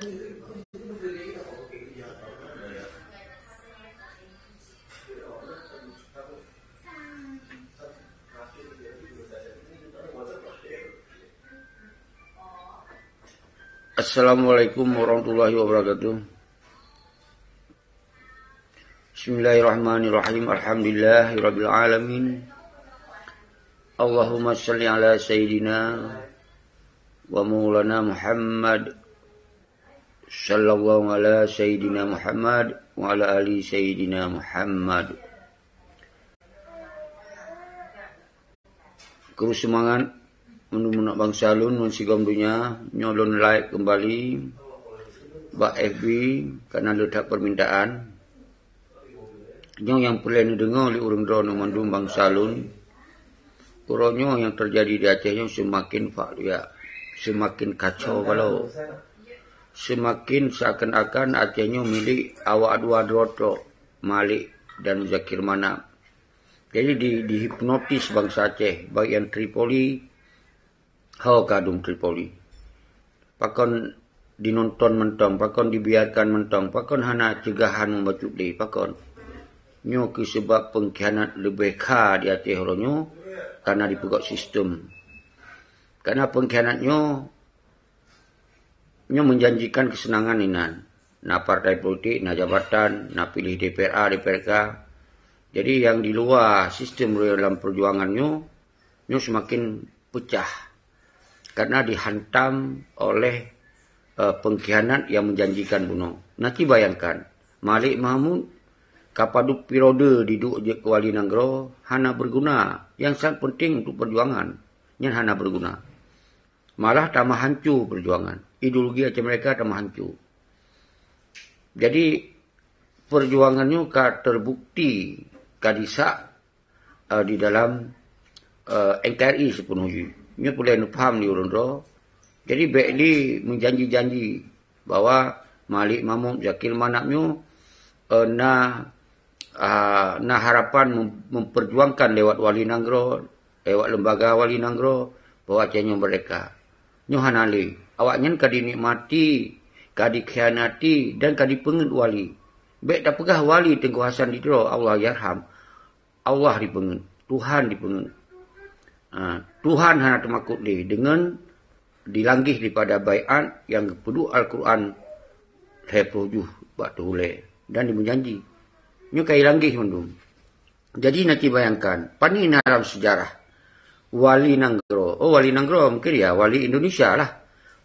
Assalamualaikum warahmatullahi wabarakatuh. Bismillahirrahmanirrahim. Alhamdulillahirabbil alamin. Allahumma shalli ala sayyidina wa maulana Muhammad sallallahu ala sayyidina Muhammad wa ala ali sayyidina Muhammad. Terus semangat menuju bangsa lun mensigam dunia nyolon like kembali bak FB karena letak permintaan nyo yang perlu dengar li urang drone mandum bangsa lun uronyo yang terjadi di Aceh nyo semakin faklia semakin kacau kalau semakin seakan-akan Aceh nyo milik awak dua droto Malik dan Zakir Manap. Jadi dihipnotis bangsa Aceh bagian Tripoli hau kadung Tripoli. Pakon dinonton mentong, pakon dibiarkan mentong, pakon hana cegahan membacut di pakon. Nyo ke sebab pengkhianat lebih ka di Aceh ronyo karena dipegok sistem. Karena pengkhianatnyo nyo menjanjikan kesenangan inan. Na partai politik, na jabatan, na pilih DPRA, DPRK. Jadi yang di luar sistem dalam perjuangannya nyo semakin pecah. Karena dihantam oleh pengkhianat yang menjanjikan bunuh. Nanti bayangkan, Malik Mahmud kapaduk periode duduk je ke Wali Nanggro, hana berguna. Yang sangat penting untuk perjuangan, yang hana berguna. Malah tambah hancur perjuangan. Ideologi Aceh mereka tambah hancur. Jadi, perjuangannya terbukti kadisak di dalam NKRI sepenuhnya. Ini boleh faham ni urun ro. Jadi Bekli menjanji-janji bahwa Malik Mahmud Zakir Manapnyo na harapan memperjuangkan lewat Wali Nanggro, lewat lembaga Wali Nanggro bahwa Acehnya mereka. Nyo hanali, awaknya kadi nikmati, kadi khianati dan kadi pengen wali. Bek tak pegah wali Tengku Hasan Didro, Allah yarham. Allah dipengen, Tuhan dipengen. Tuhan hanya termakut di dengan dilanggih daripada baiat yang kedua Al-Quran heprojuh batu hule dan dimenjanji nyo kai langgih mendum. Jadi nanti bayangkan pani dalam sejarah Wali Nanggro. Oh Wali Nanggro mungkin ya wali Indonesia lah.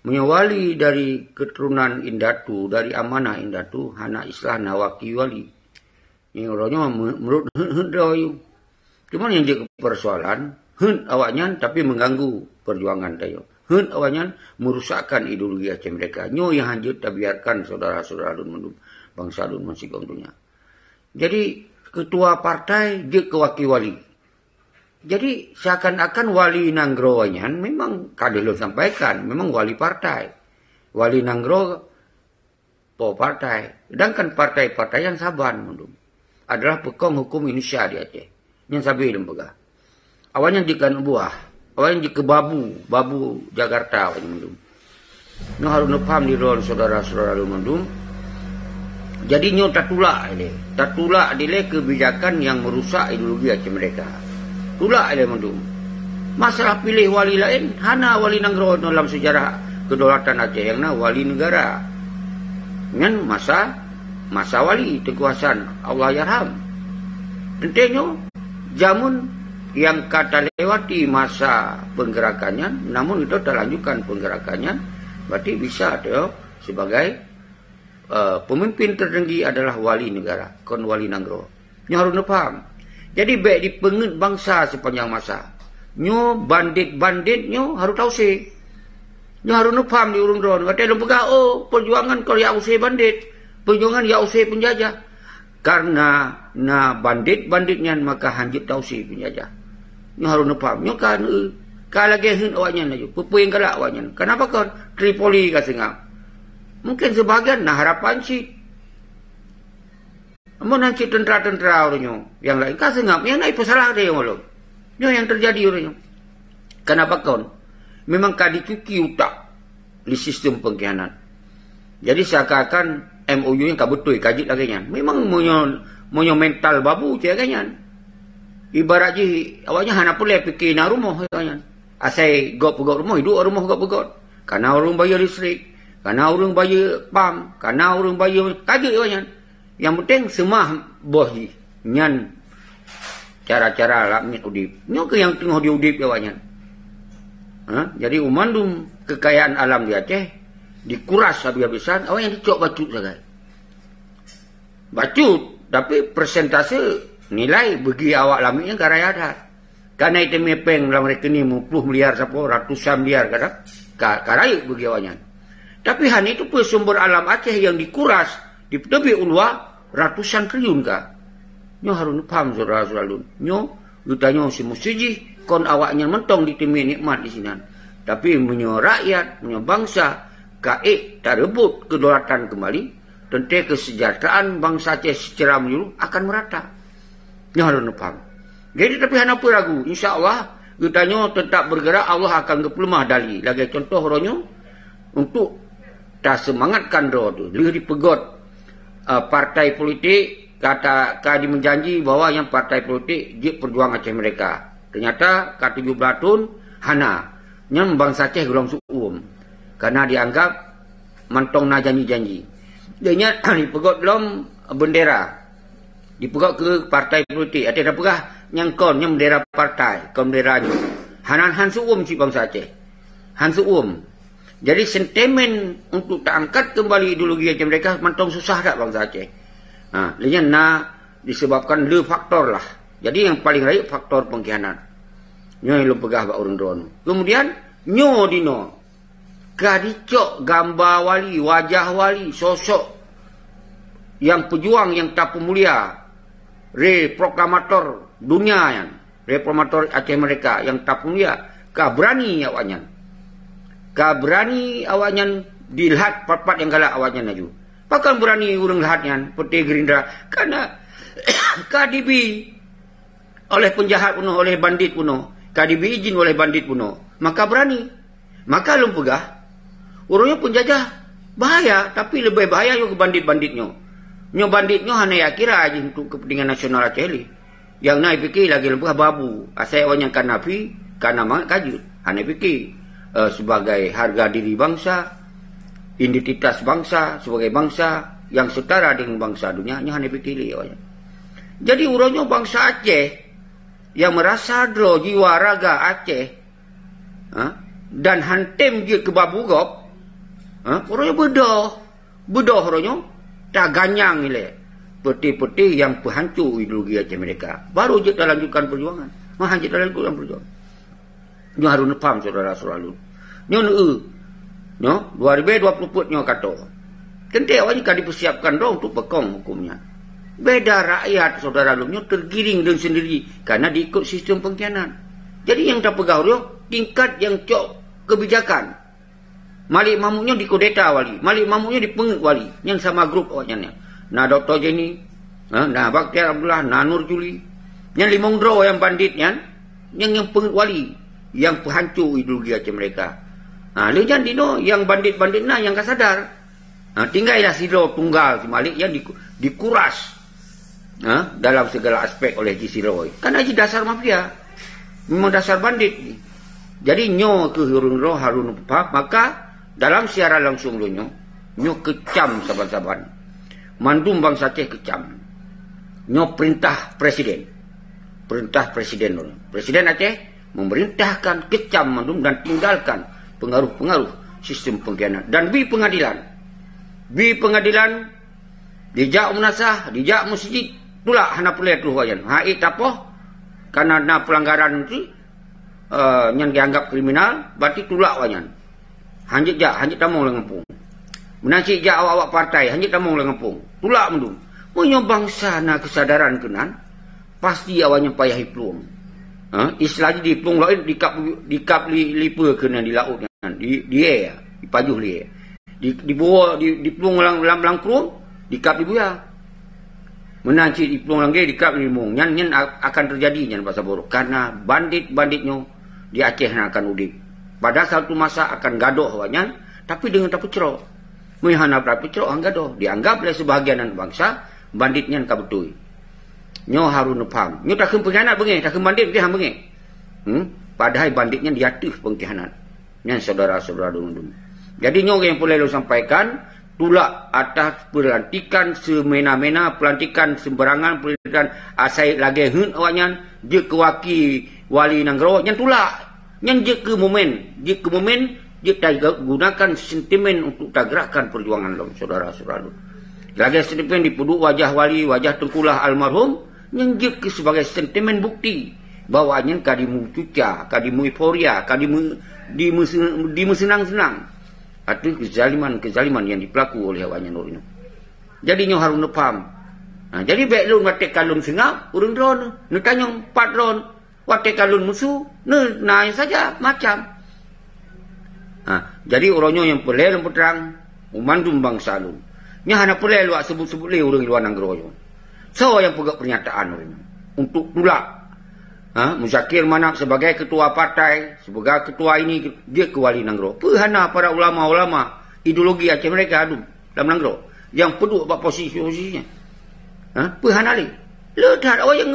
Menyawali dari keturunan Indatu, dari amanah Indatu, hana islah nawaki wali. Yang orangnya menurut hendrayu. Cuma yang jadi persoalan awaknya tapi mengganggu perjuangan tayo. Awaknya merusakkan ideologi Aceh mereka. Nyo yang hanjut tak biarkan saudara-saudara dun mendum bangsa dun mensigong dunia. Jadi ketua partai dia kewakil wali. Jadi seakan-akan Wali Nanggro wanyan memang kadelo sampaikan memang wali partai. Wali Nanggro po partai. Sedangkan partai-partai yang saban mendum adalah pekong hukum Indonesia di Aceh. Yang sabi lembaga. Awalnya di kan buah, awalnya di ke babu Jakarta awalnya mendum. Nyo harus paham di ron saudara-saudara mendum. Jadi nyo tatulak dile kebijakan yang merusak ideologi Aceh mereka. Tulak dia mendum. Masalah pilih wali lain, hana Wali Nanggro dalam sejarah kedaulatan Aceh yang wali negara. Ngan masa wali Tengku Hasan, Allah yarham. Tentunya jamun yang kata lewati masa penggerakannya, namun itu terlanjutkan penggerakannya, berarti bisa dia sebagai pemimpin tertinggi adalah wali negara, kon Wali Nanggro. Nyo harus paham. Jadi baik di pengen bangsa sepanjang masa. Nyo bandit nyo harus tahu sih. Nyo harus paham di urung drone. Kata lu pegah perjuangan kalau ya usai bandit, perjuangan ya usai penjajah. Karena banditnya maka hanjut tahu sih penjajah. Nyo harus paham. Nyo kan lagi hen awaknya naju. Pupuing galak awaknya. Kenapa kan Tripoli ka sengap? Mungkin sebagian harapan sih. Amun nanti tentera-tentera orangnya yang lain ka sengap yang naik pesalah dia malu. Nyo yang terjadi orangnya. Kenapa kan? Memang ka dicuci utak di sistem pengkhianat. Jadi seakan-akan MOU yang betul kajit lagi nya. Memang monyo mental babu je kan. Ibarat je awaknya hana boleh fikir nak rumah kan. Asai gop rumah hidup rumah gop. Karena orang bayar listrik, karena orang bayar pam, karena orang bayar kajit kan. Yang penting semah bohi nyan cara-cara lakmit udip. Nyo ke yang tengah diudip awaknya. Jadi umandum kekayaan alam di Aceh dikuras habis-habisan, awak yang dicok bacut saja. Bacut, tapi persentase nilai bagi awak lami yang karaya ada. Karena itu mepeng dalam rekening 10 miliar siapa, ratusan miliar kadang karaya bagi awaknya. Tapi hanya itu pun sumber alam Aceh yang dikuras di tepi ulua ratusan triliun kah. Nyo harus paham saudara-saudara. Nyo utanya si musiji kon awaknya mentong di temi nikmat di sini. Tapi menyo rakyat, menyo bangsa kaik tak rebut kedaulatan kembali, tentu kesejahteraan bangsa Aceh secara menyeluruh akan merata. Ini harus paham. Jadi tapi hana apa ragu, insya-Allah kitanya tetap bergerak, Allah akan kepelemah dali. Lagi contoh ronyo untuk tak semangatkan ro tu. Dia dipegot partai politik kata kadi menjanji bahwa yang partai politik dia perjuang Aceh mereka. Ternyata kata 17 tahun hana nyam bangsa Aceh golong suum. Karena dianggap mantong na janji-janji. Dia dipegot dalam bendera. Dipegot ke partai politik. Ada pegah nyangkon yang bendera partai. Kon benderanya. Han suum si bangsa Aceh. Han suum. Jadi sentimen untuk tak angkat kembali ideologi Aceh mereka mantong susah tak bangsa Aceh. Dia disebabkan le faktor lah. Jadi yang paling raya faktor pengkhianat. Nyo yang pegah bak urun drone. Kemudian nyo dino kadicok gambar wali, wajah wali, sosok yang pejuang yang tak pemulia, proklamator dunia yang, proklamator Aceh mereka yang tak pemulia, kah berani awaknya, dilihat part-part yang galak awaknya naju. Pakan berani urang lihatnya, peti Gerindra, karena KDB oleh penjahat puno, oleh bandit puno, KDB izin oleh bandit puno, maka berani, maka lu pegah. Orangnya penjajah bahaya, tapi lebih bahaya yo ke bandit-banditnya. Nyo banditnya hanya kira aja untuk kepentingan nasional Aceh li. Yang naik fikir lagi lebih babu. Asal orang yang kan nafi, karena mak kajut. Hanya fikir sebagai harga diri bangsa, identitas bangsa sebagai bangsa yang setara dengan bangsa dunia. Hanya fikir li orang. Jadi orangnya bangsa Aceh yang merasa dro jiwa raga Aceh, dan hantem dia ke babu gop. Orangnya bedah orangnya tak ganyang ni peti-peti yang penghancur ideologi Aceh mereka. Baru je dah lanjutkan perjuangan. Hancur dah lanjutkan perjuangan. Nyo harus faham saudara-saudara. Nyo 2020 put nyo kata. Kentik awaknya kan dipersiapkan dong untuk pekong hukumnya. Beda rakyat saudara lu nyo tergiring dengan sendiri karena diikut sistem pengkhianat. Jadi yang tak pegang dia tingkat yang cok kebijakan. Malik Mamuknya dikodeta wali, Malik Mamuknya dipengut wali, yang sama grup awaknya. Nah Dr. Jenny, nah Baktiar Abdullah, nah Nur Juli, yang Limong Dro yang banditnya, yang pengut wali, yang penghancur ideologi Aceh mereka. Lijan dino yang bandit-bandit yang tak sadar. Tinggallah Sidro tunggal si Malik yang dikuras dalam segala aspek oleh Jisiro. Karena ini dasar mafia, memang dasar bandit. Jadi nyo ke Harun Pahak, maka dalam siaran langsung lu nyo kecam saban-saban. Mandum bangsa Aceh kecam. Nyo perintah presiden. Presiden Aceh memerintahkan kecam mandum dan tinggalkan pengaruh-pengaruh sistem pengkhianat. Dan bi pengadilan, dijak munasah, dijak masjid, itulah hana pelai tu wajan. Hai tapoh karena na pelanggaran itu yang dianggap kriminal, berarti tulak wajan. Hanjit tamong lengepung. Menanci jak awak partai, hanjit tamong lengepung. Tulak mendung. Punya bangsa na kesadaran kenan, pasti awaknya payah peluang. Istilahnya di peluang lain dikap lipa kena di laut kan. Di pajuh li. Di bawah di peluang lang kerung, dikap di buaya. Menanci di peluang langge dikap di mung. Nyan akan terjadi nyan bahasa borok karena bandit-banditnya di Aceh akan udik. Pada satu masa akan gaduh awaknya, tapi dengan tak pucro. Mihana prapi cerok anggado. Dianggap oleh sebahagian anak bangsa, banditnya ka betul. Nyo harun paham. Nyo tak pengkhianat bengi, tak bandit dia bengi. Padahal banditnya diatuh pengkhianat. Yang saudara-saudara dulu. Jadi nyo yang boleh lo sampaikan, tulak atas pelantikan semena-mena, pelantikan sembarangan, pelantikan asai lagi hun awaknya, je kewaki wali nanggro, yang tulak. Yang je ke momen, je gunakan sentimen untuk tagerakan perjuangan lo, saudara-saudara. Lagi sentimen dipuduk wajah wali, wajah tengkulah almarhum, yang je ke sebagai sentimen bukti bahawa nyen kadimu cuca, kadimu euforia, kadimu dimusenang-senang. Itu kezaliman yang dipelaku oleh awaknya nurnya. Jadi nyo harus paham. Jadi baik lun watek kalun sengap, urang drone, nu tanyong patron, watek kalun musuh, naik saja macam. Jadi orangnya yang pelai lem perang, umandum bangsa lun. Nya hana pelai lu sebut-sebut le urang luar nanggro yo. So yang pegak pernyataan urang untuk tulak. Muzakir Manak sebagai ketua partai, sebagai ketua ini, dia ke wali nanggro. Pehana para ulama-ulama, ideologi Aceh mereka ada dalam nanggro. Yang peduk apa posisi-posisinya. Pehana li. Letak awak yang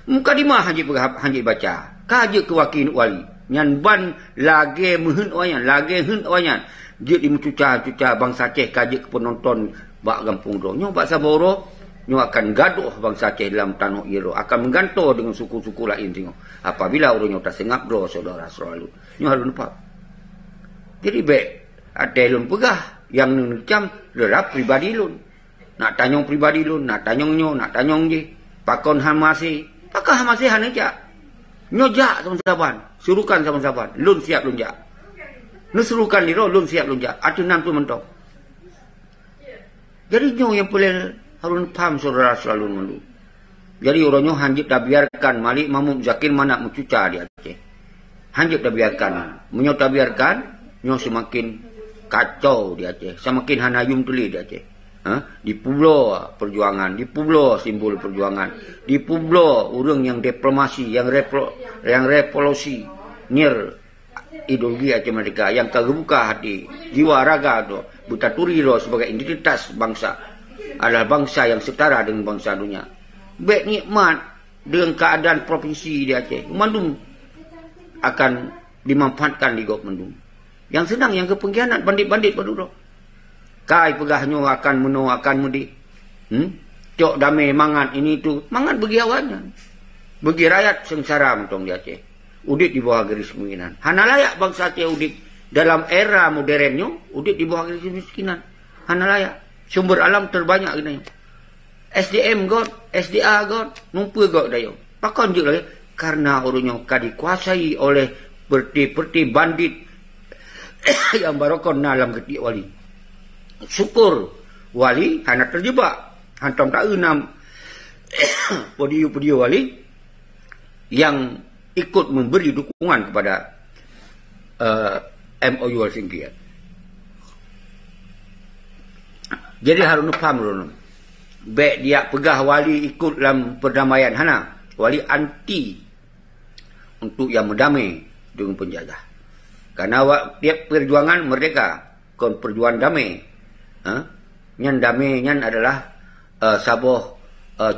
muka dimah hanji baca. Kaji ke wakil wali. Nyan ban lagi mehun awaknya, lagi hun awaknya. Dia dimucuca-cuca bangsa Aceh kaji ke penonton bak kampung do. Nyo bak saboro. Nyo akan gaduh bangsa Aceh dalam tanah iro, akan mengganto dengan suku-suku lain tengok. Apabila orangnya tak sengap bro, saudara selalu. Nyo harus nampak. Jadi baik, ada lun pegah yang macam lerap pribadi lun. Nak tanyong pribadi lun, nak tanyong nyo, nak tanyong je. Pakon hamasi, pakah hamasi han aja. Nyo jak sama-sama, suruhkan sama-sama. Lun siap lun jak. Nu suruhkan liro, lun siap lun jak. Atu nam tu mentok. Jadi nyo yang boleh harus paham saudara selalu melu. Jadi orangnya hanjit dah biarkan Malik Mahmud Zakir Manak mencuca di Aceh. Hanjit dah biarkan. Menyo dah biarkan, nyo semakin kacau di Aceh. Semakin hanayum tuli di Aceh. Di pulau perjuangan, di pulau simbol perjuangan, di pulau orang yang diplomasi, yang revolusi, nyer ideologi Aceh mereka, yang kebuka hati, jiwa raga tu, butaturi lo sebagai identitas bangsa. Adalah bangsa yang setara dengan bangsa dunia. Baik nikmat dengan keadaan provinsi di Aceh. Mandum akan dimanfaatkan di Gok Mandum. Yang senang, yang kepengkhianat, bandit-bandit penduduk. Kai pegahnya akan meno, akan mudi. Cok damai mangat ini itu. Mangat bagi awaknya. Bagi rakyat sengsara mentong di Aceh. Udit di bawah garis kemiskinan. Hana layak bangsa Aceh udit. Dalam era modernnya, udit di bawah garis kemiskinan. Hana layak. Sumber alam terbanyak gini. SDM god, SDA god, numpu god dayo. Pakon juga lagi karena orangnya dikuasai oleh perti bandit yang barokon dalam ketik wali. Syukur wali hanya terjebak hantam tak enam podio wali yang ikut memberi dukungan kepada MOU Helsinki. Jadi harus paham dulu. Baik dia pegah wali ikut dalam perdamaian hana. Wali anti untuk yang mendamai dengan penjajah. Karena tiap perjuangan merdeka. Kon perjuangan damai. Yang damai yang adalah sebuah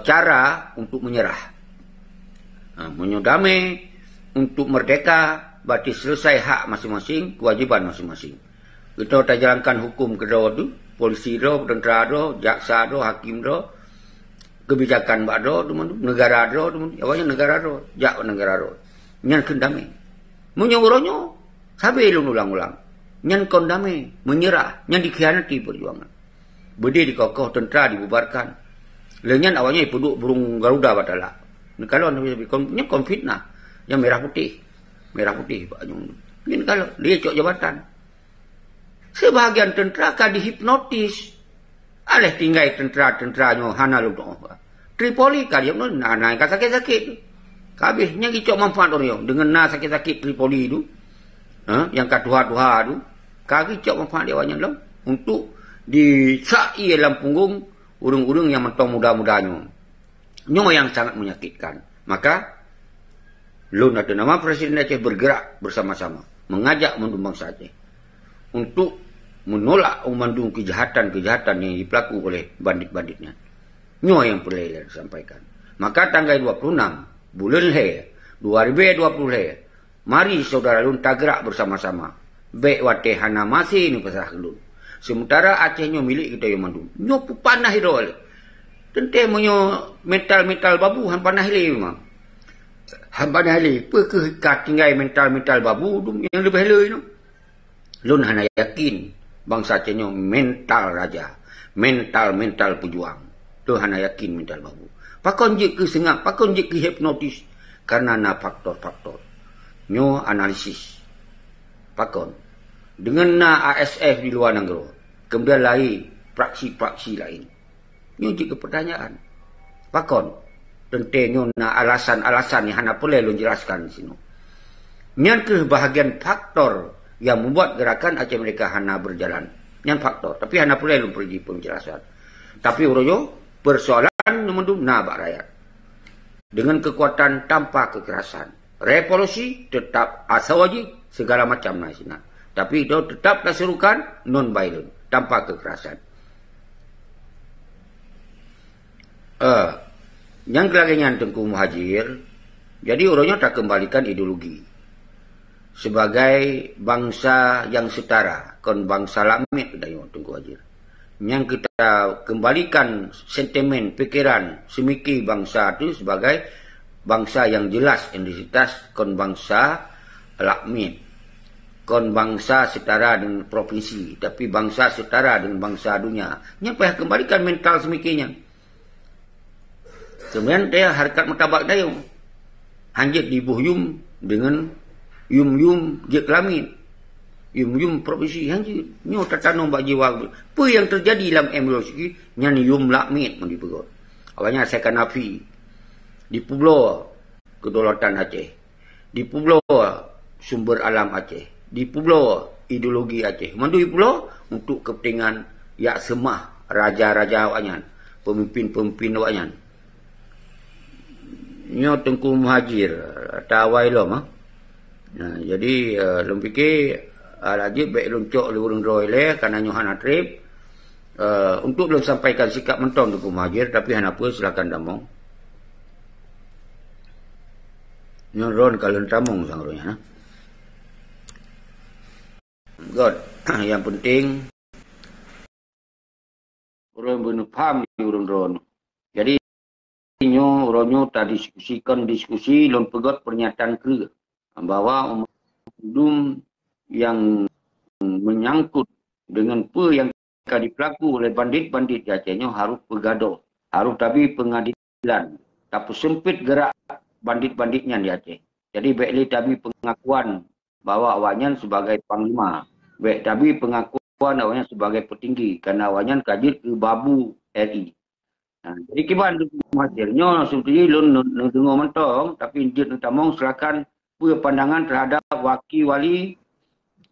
cara untuk menyerah. Menyodamai untuk merdeka. Berarti selesai hak masing-masing, kewajiban masing-masing. Kita tak jalankan hukum kedua itu. Polisi do, tentera do, jaksa do, hakim do, kebijakan bak do, negara do, awalnya negara do, jak negara do. Nyan kendamai. Menyuruhnya, sabi ilun ulang-ulang. Nyan kondamai, menyerah, nyan dikhianati perjuangan. Bedi dikokoh, tentera dibubarkan. Lenyan awalnya duduk burung Garuda batala. Kalau nyan konfitnah, yang merah putih, Pak Nyong. Nyan kalau dia cok jabatan. Sebahagian tentera kan dihipnotis. Alih tinggal tentera-tenteranya hana ludo. Tripoli kan dia naik sakit-sakit. Kabehnya icok manfaat orang dengan sakit-sakit Tripoli itu. Yang katuha-tuha itu. Kaki icok manfaat dia banyak lah. Untuk disai dalam punggung urung-urung yang mentong muda-mudanya. Nyo yang sangat menyakitkan. Maka Lun atau nama Presiden Aceh bergerak bersama-sama. Mengajak bangsa Aceh. Untuk menolak memandung kejahatan-kejahatan yang dipelaku oleh bandit-banditnya. Nyo yang perlu disampaikan. Maka tanggal 26 bulan Hai 2020 mari saudara lun tagrak bersama-sama. Baik wate hana masih ni pasrah lun. Sementara Aceh nyo milik kita yang mandung. Nyo pu panah hido le. Tente monyo mental babu han panah le memang. Han panah le pe ke tinggal mental babu dum yang lebih le no. Lun hana yakin bangsa Aceh nyo mental raja, mental pejuang. Tu hana yakin mental babu. Pakon je ke sengak, pakon je ke hipnotis karena na faktor-faktor. Nyo analisis. Pakon. Dengan na ASF di luar negara. Kemudian lain praksi-praksi lain. Nyo je ke pertanyaan. Pakon. Tentang na alasan-alasan yang hana boleh lu jelaskan di sini. Nyan ke bahagian faktor yang membuat gerakan Aceh Merdeka hana berjalan. Nyan faktor. Tapi hana boleh lu pergi penjelasan. Tapi uroyo persoalan memandung nabak rakyat. Dengan kekuatan tanpa kekerasan. Revolusi tetap asal wajib segala macam nasional. Tapi itu tetap diserukan non-violent. Tanpa kekerasan. Yang kelaganya Tengku Muhajir. Jadi orangnya tak kembalikan ideologi. Sebagai bangsa yang setara. Kon bangsa lamit dari Tengku Muhajir. Yang kita kembalikan sentimen, pikiran, semiki bangsa itu sebagai bangsa yang jelas identitas, kon bangsa lakmit, kon bangsa setara dengan provinsi, tapi bangsa setara dengan bangsa dunia. Yang payah kembalikan mental semikinya. Kemudian dia harkat martabat dia hanjit dibuhyum dengan yum-yum je kelamit. Yum provinsi hanjit. Nyo tatanong bak jiwa. Apa yang terjadi dalam embryologi nyan yum lakmit mandi perut. Awalnya saya kan nafi di Pulau Kedaulatan Aceh. Di Pulau Sumber Alam Aceh. Di Pulau Ideologi Aceh. Mandu di pulau untuk kepentingan yak semah raja-raja awaknya, pemimpin-pemimpin awaknya. Nyo Tengku Muhajir tawai lo mah. Nah, jadi lom fikir lagi baik luncuk lurung roile karena Yohana trip untuk belum sampaikan sikap mentong Tengku Muhajir, tapi hana apa silakan damong. Nyoron kalau tamong sangrunya. God, yang penting orang benar paham di urun-urun. Jadi orang tak diskusi lon pegot pernyataan ke bahwa umum yang menyangkut dengan apa yang akan dipelaku oleh bandit-bandit di Aceh harus bergaduh, harus tapi pengadilan, tapi sempit gerak bandit-banditnya di Aceh. Jadi baiklah tapi pengakuan bahwa awaknya sebagai panglima, baik tapi pengakuan awaknya sebagai petinggi karena awaknya kajit ke babu RI. Nah, jadi kiban hasilnya sebetulnya lun dengar mentong, tapi injil tamong silakan pandangan terhadap wakil wali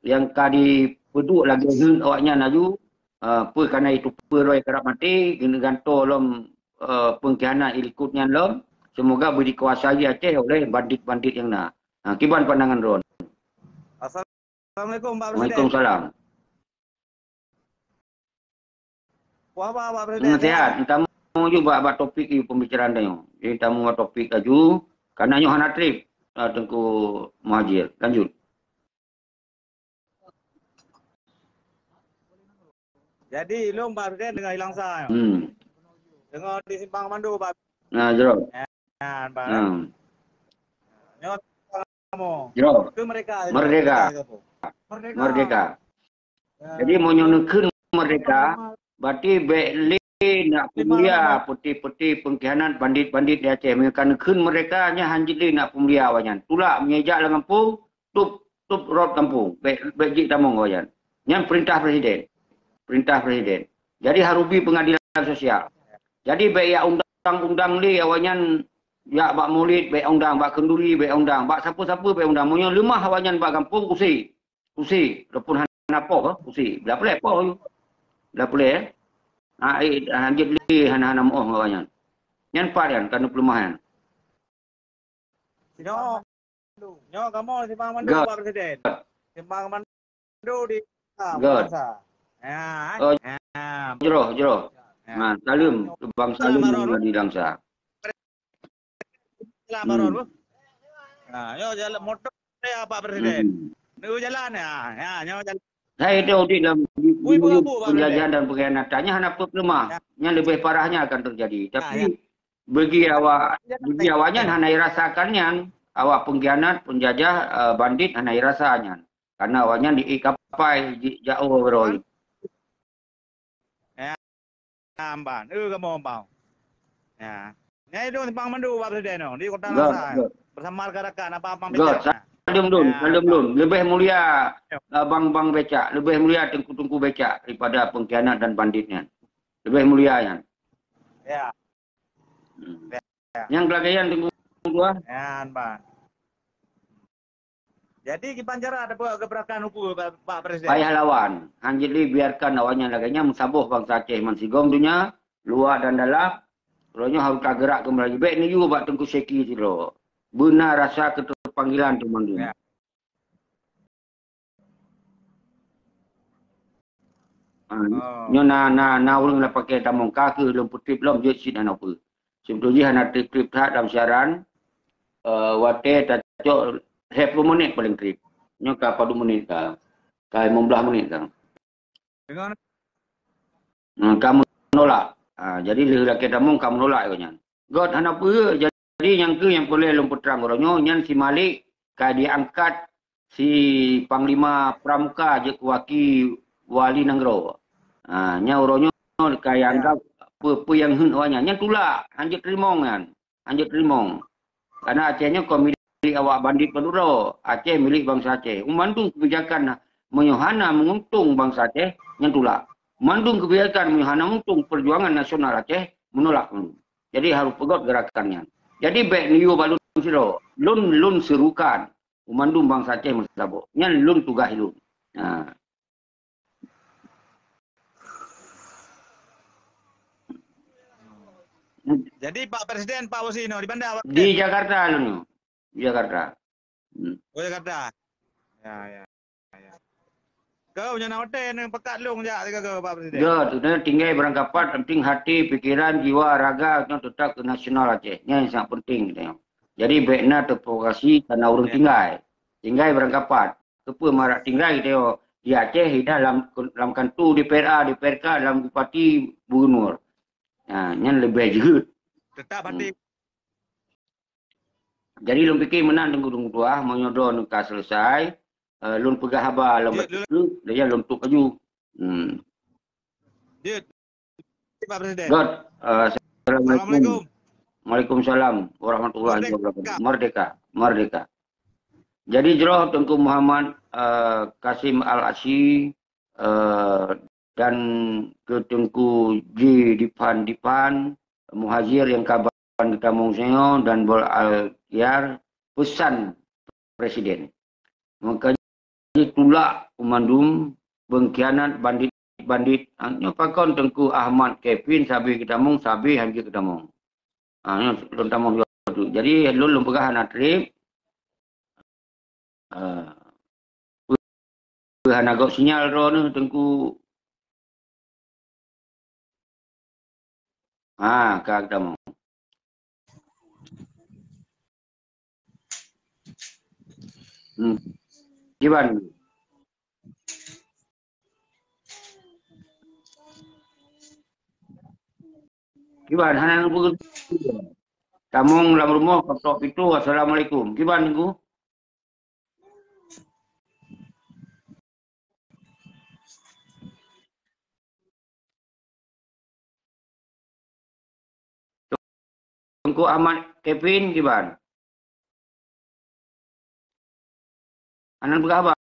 yang kadi peduk lagi awaknya naju kerana itu peroi kerap mati kena ganto lom pengkhianat ikutnya lom, semoga beri dikuasai Aceh oleh bandit-bandit yang nak. Kiban pandangan Ron. Assalamualaikum Pak Presiden. Waalaikumsalam. Wah Pak Presiden. Nasihat, tamu juga buat topik itu pembicaraan dia. Jadi tamu buat topik aju karena Yohana trip Tengku Muhajir. Lanjut. Jadi lu Pak Presiden dengar hilang sah. Dengar di Simpang Mandu Pak. Nah, jero. Ya, Pak. Nyot kamu. Jero. Ke mereka. Merdeka. Jadi mau nyonekun merdeka, berarti beli nak pemulia putih-putih pengkhianat bandit-bandit di Aceh. Mereka nekun mereka hanya hanjili nak pemulia awanyan. Tulak menyejak lang kampung, tup rot kampung. Bejik tamong awanyan. Yang perintah presiden. Perintah presiden. Jadi harubi pengadilan sosial. Jadi baik undang-undang li awanyan ya bak murid baik undang, bak kenduri baik undang, bak siapa-siapa baik undang. Munyo lemah awanyan bak kampung usi. Repun hanapo usi. Dah boleh apa you? Dah boleh. Hanjit li hana-hana moh awanyan. Nyan parian kan pelemahan. Sino. Nyo kamu Simpang Mandu Pak Presiden. Simpang Mandu di God. Oh, jero. Nah, salim bang salim di Langsa. Jalan baron bu. Yo jalan motor ya Pak Presiden. Nunggu jalan ya. Nyo jalan. Saya itu audit dalam penjajahan dan pengkhianatannya hanya lemah. Yang lebih parahnya akan terjadi. Tapi bagi awaknya hanya rasakannya. Awak pengkhianat, penjajah, bandit hanya rasanya. Karena awaknya diikapai jauh beroi. Ya, amban. Kamu bang. Ya. Ya itu Simpang Mandu Pak Presiden di Kota Langsa. Bersama rekan-rekan apa-apa becak. Salim dun. Lebih mulia bang becak, lebih mulia tengku-tengku becak daripada pengkhianat dan banditnya. Lebih mulia ya. Ya. Yang kelakaian tengku dua. Ya, Bang. Jadi kipanjara ada gebrakan hukum Pak Presiden. Payah lawan. Hanjili biarkan awalnya laganya mensabuh bangsa Aceh Mansigom dunia, luar dan dalam. Rohnya harus tak gerak kembali. Baik ni juga buat tengku seki tu loh. Benar rasa keterpanggilan tu mandu. Ya. Nyo na orang nak pakai tamong kaki belum putih belum je sit apa. Sebetulnya hanya trip tak dalam siaran. Wate tak cok 20 minit paling trip. Nyo ka 40 menit ka. Ka 15 menit ka. Dengan kamu nolak. Jadi lelaki tamong kamu nolak katanya. God hanya apa jadi yang boleh lumpur terang orangnya nyan si Malik ka diangkat si Panglima Pramuka je kuwaki Wali Nanggro. Nya orangnya kaya anggap apa yang hun awaknya nya tulak anjut rimong kan. Anjut rimong. Karena Acehnya kau milik awak bandit Madura, Aceh milik bangsa Aceh. Mandung kebijakan menyohana menguntung bangsa Aceh nya tulak. Mandung kebijakan menyohana menguntung perjuangan nasional Aceh menolak. Jadi harus pegot gerakannya. Jadi baik niu balun siro, lun serukan. Mandung bangsa Aceh mensabuk. Nya lun tugas lun. Jadi Pak Presiden, Pak Wasino di mana? Di Jakarta lu. Di Jakarta. Oh Jakarta. Ya. Kau punya nama hotel pekat long jak ke Pak Presiden. Ya, tu tinggal berangkapan penting hati, pikiran, jiwa, raga tetap ke nasional Aceh. Ini yang sangat penting kita. Jadi baiknya terprovokasi karena orang tinggal. Tinggal berangkapan. Kepa marak tinggal kita di Aceh dalam kantu di PRA, di PRK, dalam bupati gubernur. Yang lebih juga. Tetap hati. Jadi lu fikir menang tengku-tengku tua, menyodor nuka selesai. Lun pegah haba dalam betul, dia lun tuk kaju. Pak Presiden. God, Assalamualaikum. Waalaikumsalam warahmatullahi wabarakatuh. Merdeka. Jadi jero Tengku Muhammad Kasim Al-Asyi dan ke Tengku J Dipan Muhajir yang kabar kita Mongseo dan Bol Al-Yar pesan Presiden. Makanya tulak umandum pengkhianat bandit hanya pakon Tengku Ahmad Kevin sabi kita mong sabi hanji kita mong. Lun tamong tu. Jadi lun pegah anak trip. Hana gok sinyal ro ni Tengku. Kak kita mong. Gimana? Gimana? Hana nunggu. Tamong dalam rumah ketok itu. Assalamualaikum. Gimana nunggu? Tengku Ahmad Kevin gimana? Anak berapa?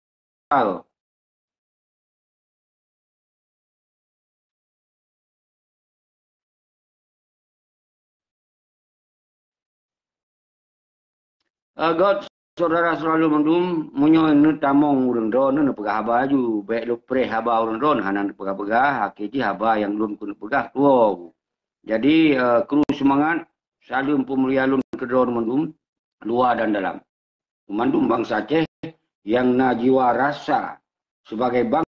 God, saudara selalu mendum munyo nu tamong urang ron nu pegah baju, baik lu pre haba urang ron hanan pegah-pegah, hakiki haba yang belum kena pegah tuo. Jadi kru semangat selalu pemulia lun kedron mendum luar dan dalam. Mandum bangsa Aceh yang na jiwa rasa sebagai bangsa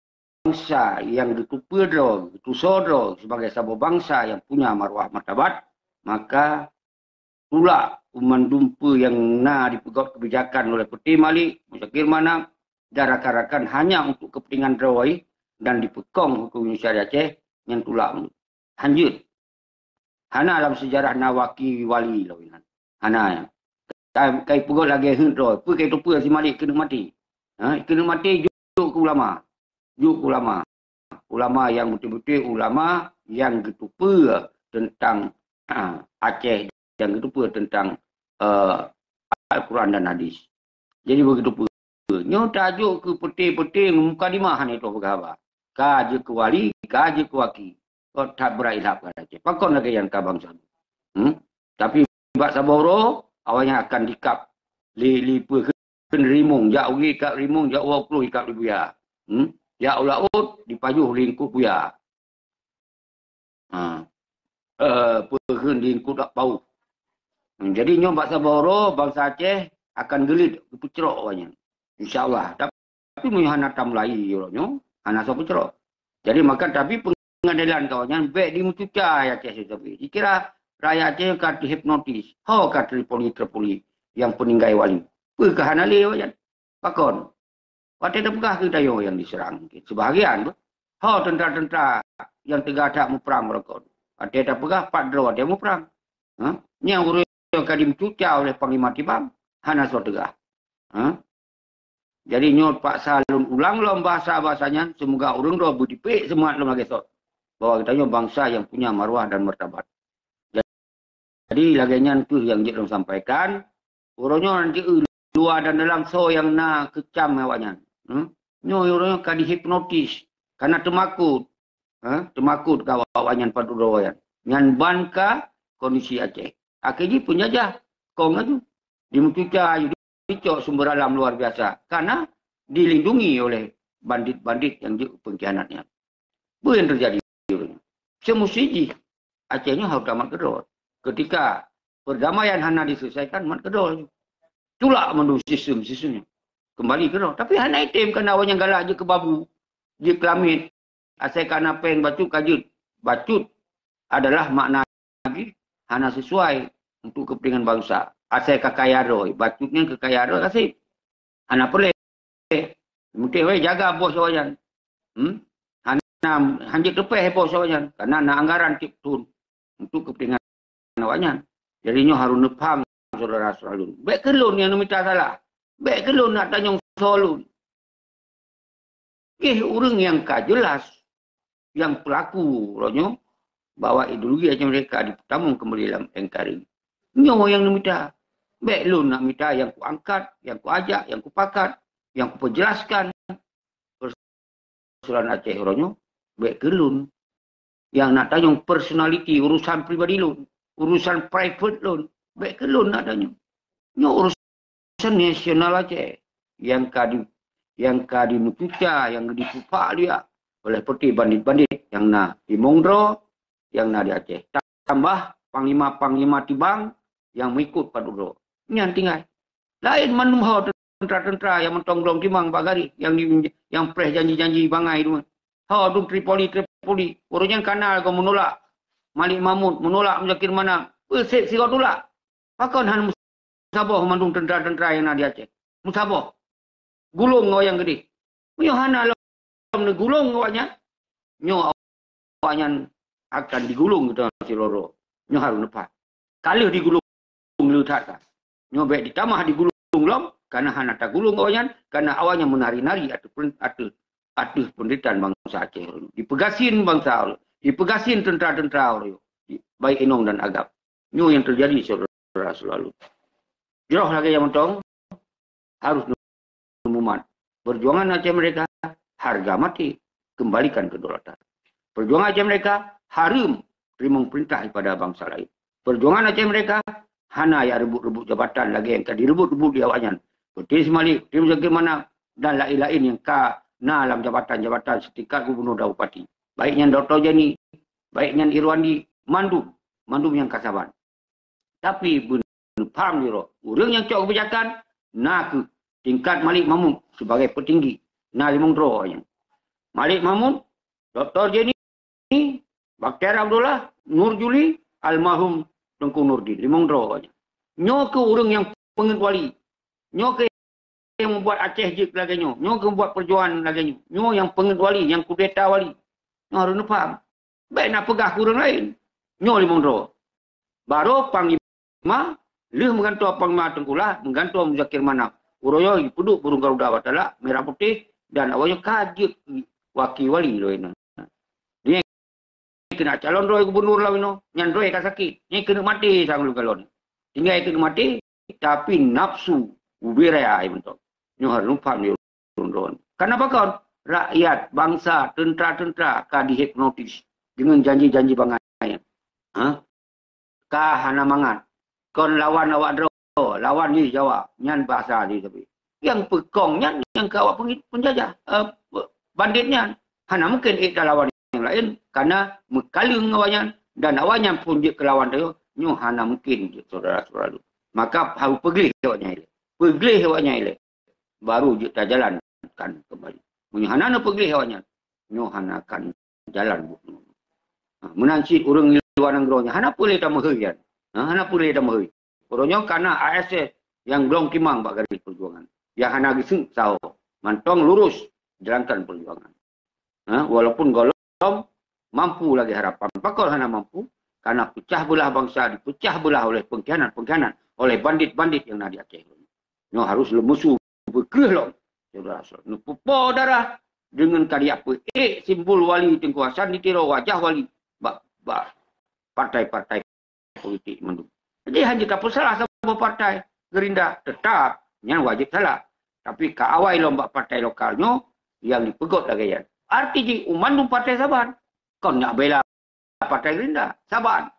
bangsa yang ditupedro, ditusodro sebagai sebuah bangsa yang punya marwah martabat, maka pula umandumpu yang dipegot kebijakan oleh Peti Malik, Musakir Manang, dan rakan-rakan hanya untuk kepentingan Rawai dan dipekong hukum Indonesia di Aceh yang tulak hanjut. Hana dalam sejarah Nawaki Wali lawinan. Hana kai pegot lagi hendro, pu kai tu pu si Malik kena mati. Kena mati juk ulama. Juk ulama. Ulama yang betul-betul ulama yang getupa tentang Aceh, yang getupa tentang Al-Quran dan hadis. Jadi begitu pula. Nyo tajuk ke peti-peti mukadimah ni tu berkhabar. Kaji ke wali, kaji ke waki. Kau tak berilhab kan Aceh. Pakon lagi yang kabang sana. Tapi bak Saboro awalnya akan dikap lipa ke rimung, jak ugi kat rimung, jak 20 ikat ribu ya. Jak ulaut dipajuh lingkup buya. Perhen lingkup tak bau. Jadi nyo bak Saboro bangsa Aceh akan gelit pucerok awalnya. InsyaAllah. Tapi hana tam lai orangnya, hana so pucerok. Jadi maka tapi pengadilan kawannya baik di mutuca ya Aceh tapi dikira rakyat Aceh kat hipnotis. Kat Tripoli yang peninggai wali. Hana le awalnya. Pakon. Waktu ada pegah ke tayo yang diserang. Sebahagian tu. Tentera-tentera yang tegak tak mau perang mereka. Waktu ada pegah 4 draw dia mau perang. Ni yang urus yang kadi mutuca oleh Panglima Tibang. Hana so tegak. Jadi nyot Pak Salun ulang lom bahasa-bahasanya. Semoga urung doa budipik semua lom lagi so. Bahwa kita bangsa yang punya marwah dan martabat. Jadi laginya itu yang Jik sampaikan. Urungnya nanti luar dan dalam so yang nak kecam awaknya. Nyo urungnya kadi hipnotis. Karena temakut. Temakut awaknya pada doayan. Ngan banka kondisi Aceh. Akhirnya penjajah. Kong itu. Dimutuca dicok sumber alam luar biasa. Karena dilindungi oleh bandit-bandit yang pengkhianatnya. Apa yang terjadi? Semusiji Acehnya harus amat kedor. Ketika perdamaian hana diselesaikan, mat kedor. Tulak menurut sistem-sistemnya. Kembali kedor. Tapi hana item kan awalnya galak je ke babu. Je kelamit. Asal kana peng bacut kajut. Bacut adalah makna lagi hana sesuai untuk kepentingan bangsa. Asal kakayaroi. Bacutnya kakayaroi kasih. Hana perlu. Mungkin jaga bos awajan. Hanjit lepeh bos awajan. Karena nak anggaran tiptun. Untuk kepentingan awaknya. Jadi nyo harus nepam saudara Salun. Baik kelun yang minta salah. Baik kelun nak tanya Salun. Orang yang jelas. Yang pelaku. Ronyo. Bawa ideologi aja mereka dipertamung kembali dalam engkari. Nyo yang minta. Baik lu nak minta yang ku angkat, yang ku ajak, yang ku pakat, yang ku penjelaskan. Persoalan Aceh orangnya, baik kelun. Yang nak tanya personality, urusan pribadi lu, urusan private lu, baik kelun nak tanya. Nyo urusan nasional Aceh. Yang kadi mutuca, yang dipupak dia oleh peti bandit-bandit yang nak di Mongdro, yang nak di Aceh. Tambah panglima-panglima Tibang yang mengikut Paduro. Yang tinggal. Lain manumhau tentera-tentera yang mentongglong Timang Pak Gari. Yang press janji-janji bangai tu. Tu Tripoli. Urusnya kanal kau menolak. Malik Mahmud menolak Musakir Manang. Si kau tolak. Pakon han musabah mandung tentera-tentera yang ada di Aceh. Musabah. Gulung kau yang gede. Nyo hana lom gulung awaknya. Nyo awaknya akan digulung kita si loro. Nyo harus lepas. Kalau digulung letakkan. Nyo baik ditamah digulung lom karena hana tak gulung awaknya karena awaknya menari-nari atas penderitaan bangsa Aceh. Dipegasin bangsa, dipegasin tentera-tentera baik Inong dan Agap. Nyo yang terjadi saudara selalu. Jeroh lagi yang mentong harus umumat. Perjuangan Aceh mereka harga mati kembalikan kedaulatan. Perjuangan Aceh mereka harum terima perintah kepada bangsa lain. Perjuangan Aceh mereka hana ya rebut-rebut jabatan lagi yang direbut-rebut di awaknya. Peti Malik, Tim Musakir Manang dan lain-lain yang dalam jabatan-jabatan setingkat gubernur dan bupati. Baiknya Dr. Jani, baiknya Irwandi, Mandum yang Kasaban. Tapi paham dia, orang yang cok kebijakan nak ke tingkat Malik Mahmud sebagai petinggi. Nah limong draw awaknya. Malik Mahmud, Dr. Jenny, Baktiar Abdullah, Nur Juli, almarhum Tengku Nurdin. Limong draw aja. Nyo ke orang yang pengetuali. Nyo ke yang membuat Aceh je lagi nyo. Nyo ke membuat perjuangan lagi nyo. Nyo yang pengetuali, yang kudeta wali. Nyo harus faham. Baik nak pegah ke orang lain. Nyo limong draw. Baru Panglima, leh menggantung Panglima Tengkulah, menggantung Muzakir Manaf. Uroyo duduk burung Garuda Batala, merah putih, dan awalnya kajut wakil wali loh ini. Dia kena calon roy gubernur lah ini. Nyan roy kan sakit. Dia kena mati sang lu kalon. Tinggal kena mati, tapi nafsu ubiraya bentuk. Nyo harus lupa ni urun. Kenapa kawan? Rakyat, bangsa, tentera-tentera ka dihipnotis dengan janji-janji bangai. Ha? Ka hana mangat. Kon lawan awak draw, lawan ni Jawa, nyan bahasa ni tapi. Yang pekongnya yang kawak penjajah, banditnya. Hana mungkin kita lawan yang lain karena mekaling awaknya dan awaknya pun dia kelawan dia, nyo hana mungkin saudara-saudara. Maka harus pergi awaknya ile. Pergi awaknya ile. Baru kita jalankan kembali. Hana pergi awaknya. Nyo hana akan jalan. Menansi orang luar negara, hana boleh dah mahir. Hana boleh dah mahir. Orangnya karena ASS yang belum kimang bak garis perjuangan. Yang hana gising saho. Mantong lurus jalankan perjuangan. Walaupun golong mampu lagi harapan. Pakor hana mampu karena pecah belah bangsa, dipecah belah oleh pengkhianat, oleh bandit-bandit yang nak di Aceh. Nyo harus lemusu berkerah loh. Saudara-saudara. Nupupo darah dengan kali apa? Simbol wali Tengku Hasan ditiro wajah wali. Partai-partai politik mendukung. Jadi hanya tak salah sama partai Gerindra tetap yang wajib salah. Tapi kaawai lomba partai lokalnya yang dipegot lagi ya. Arti umandung partai Saban. Kau nak bela partai Gerindra Saban.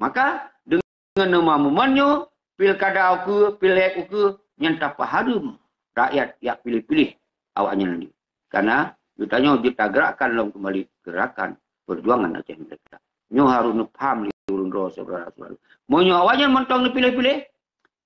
Maka dengan nama memanyo pilkada ke pilek ke yang tak harum rakyat yang pilih-pilih awaknya nanti. Karena ditanya kita gerakkan long kembali gerakan perjuangan Aceh mereka. Nyo harus paham urun roh saudara-saudara. Monyo awaknya mentong dipilih-pilih,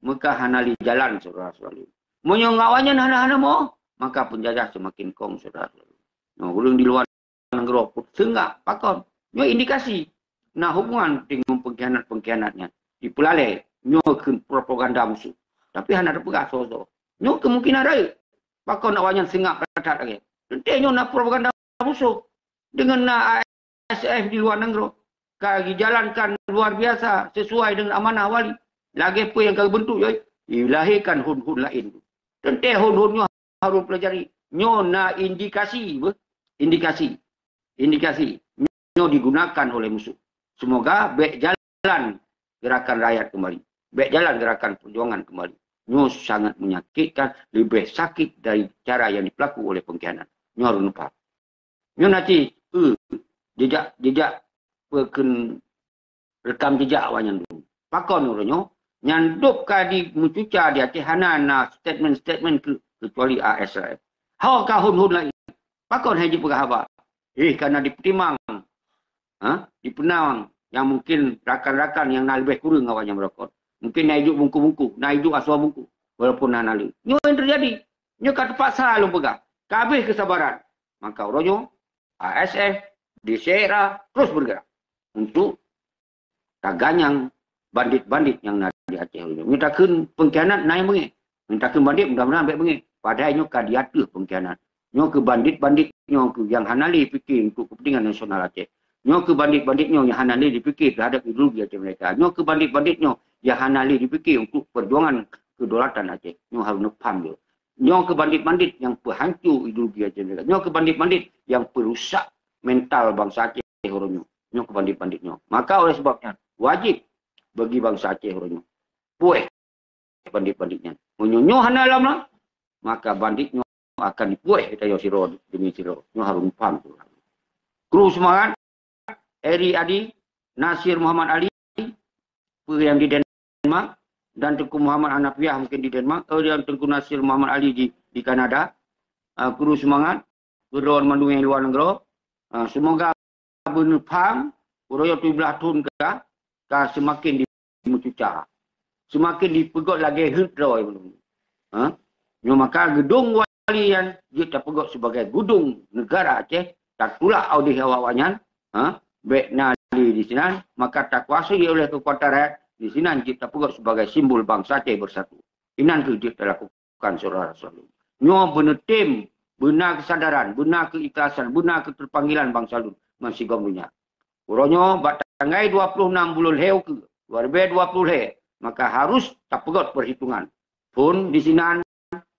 maka hanali jalan saudara-saudara. Monyo awaknya hana-hana mau, maka penjajah semakin kong saudara-saudara. No, ulun di luar negara pun sengak pakon. Nyo indikasi nah hubungan dengan pengkhianat-pengkhianatnya dipelalai nyo ke propaganda musuh. Tapi hana ada pegah so-so. Nyo kemungkinan raya. Pakon awaknya sengak ketat lagi. Tentu nyo nak propaganda musuh dengan nak ASF di luar negara. Kagi jalankan luar biasa sesuai dengan amanah wali. Lagi apa yang kau bentuk, yoi, dilahirkan hun-hun lain. Tentu hun-hunnya harus pelajari. Nyo na indikasi. Nyo digunakan oleh musuh. Semoga baik jalan gerakan rakyat kembali. Baik jalan gerakan perjuangan kembali. Nyo sangat menyakitkan, lebih sakit dari cara yang dipelaku oleh pengkhianat. Nyo harus lupa. Nyo nanti, jejak peken rekam jejak awaknya dulu. Pakon orangnya nyanduk kadi mencuca di Aceh hana statement kecuali ASF. Hau kahun-hun lagi. Pakon haji pegahaba. Karena dipertimang. Dipenang yang mungkin rakan-rakan yang nak lebih kurang awaknya merokok. Mungkin nak hidup bungku-bungku, nak hidup aswa bungku. Walaupun nak nali. Nyo yang terjadi. Nyo kat terpaksa lu pegah. Kabeh kesabaran. Maka orangnya ASF disera terus bergerak. Untuk taganyang bandit-bandit yang ada di Aceh. Mintakan pengkhianat naik bengi. Mintakan bandit mudah-mudahan baik bengi. Padahal nyo kadiatu pengkhianat. Nyo ke bandit-bandit nyo ke yang hanali fikir untuk kepentingan nasional Aceh. Nyo ke bandit-bandit nyo yang hanali dipikir terhadap ideologi Aceh mereka. Nyo ke bandit-bandit nyo yang hanali dipikir untuk perjuangan kedaulatan Aceh. Nyo harus paham dia. Nyo ke bandit-bandit yang penghancur ideologi Aceh mereka. Nyo ke bandit-bandit yang perusak mental bangsa Aceh orangnya. Nyo ke bandit-banditnya. Maka oleh sebabnya wajib bagi bangsa Aceh orangnya. Pueh bandit-banditnya. Nyo hana lama, maka banditnya akan dipueh kita yo siro demi siro. Nyo harus paham tu. Kru semangat Eri Adi, Nasir Muhammad Ali yang di Denmark dan Tengku Muhammad Hanafiah mungkin di Denmark, dan Tengku Nasir Muhammad Ali di Kanada. Kru semangat, kru mandung yang luar negara. Semoga benar paham, royo tu belah tun ka semakin dimucuca. Semakin dipegot lagi hut roy. Nyo maka gedung yang dia terpegot sebagai gudung negara Aceh, tak pula audih awawanyan, baik nali di sini, maka tak kuasai oleh kekuatan rakyat, di sini dia terpegot sebagai simbol bangsa Aceh bersatu. Inan tu dia lakukan saudara-saudara. Nyo benar tim, benar kesadaran, benar keikhlasan, benar keterpanggilan bangsa Lun masih gomdunya. Uronyo batanggai 26 bulan heu ke 2020 he, maka harus terpegot perhitungan. Pun di sini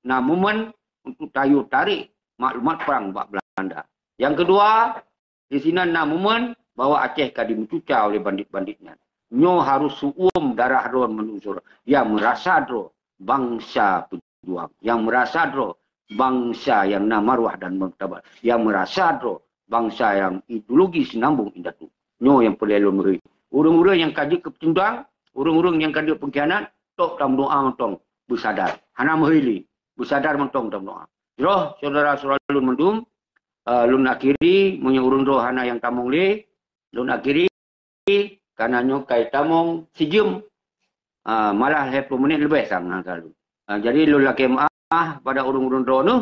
na momen untuk tayu tarik maklumat perang Bak Belanda. Yang kedua, di sini na momen bahwa Aceh kadi mencuca oleh bandit-banditnya. Nyo harus suum darah ron menusur. Yang merasa dro bangsa pejuang. Yang merasa dro bangsa yang namarwah dan martabat. Yang merasa dro bangsa yang ideologi sinambung indatu. Nyo yang perlu meri. Urang-urang yang kaji kepecundang, urang-urang yang kaji pengkhianat, tok dalam doa tong bersadar. Hana mehili. Bersadar mentong dalam doa. Joh, saudara-saudara Lun mendum, Lun akhiri, punya urun rohana yang tamong le, Lun akhiri, karena nyo kai tamong sejam, malah 20 menit lebih sang kalau. Jadi Lun lakemah pada urun-urun roh nu,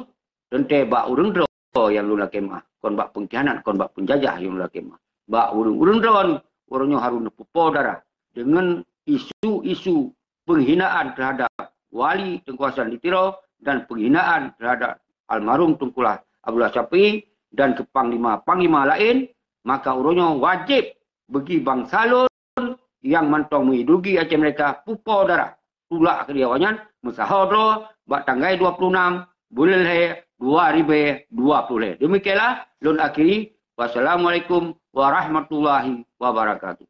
tente bak urun roh yang Lun lakemah, kon bak pengkhianat, kon bak penjajah yang Lun lakemah. Bak urun-urun roh, urunnya harus nepupo darah dengan isu-isu penghinaan terhadap wali Tengkuasan Litiro, dan penghinaan terhadap almarhum Tunkulah Abdullah Syafi'i dan ke panglima lain, maka urunyo wajib bagi bangsa Lun yang mantong mengidugi Aceh mereka pupo darah. Tulak ke diawanyan, musahodro, bak tanggai 26, bulan he 2020. Demikianlah Lun akhiri. Wassalamualaikum warahmatullahi wabarakatuh.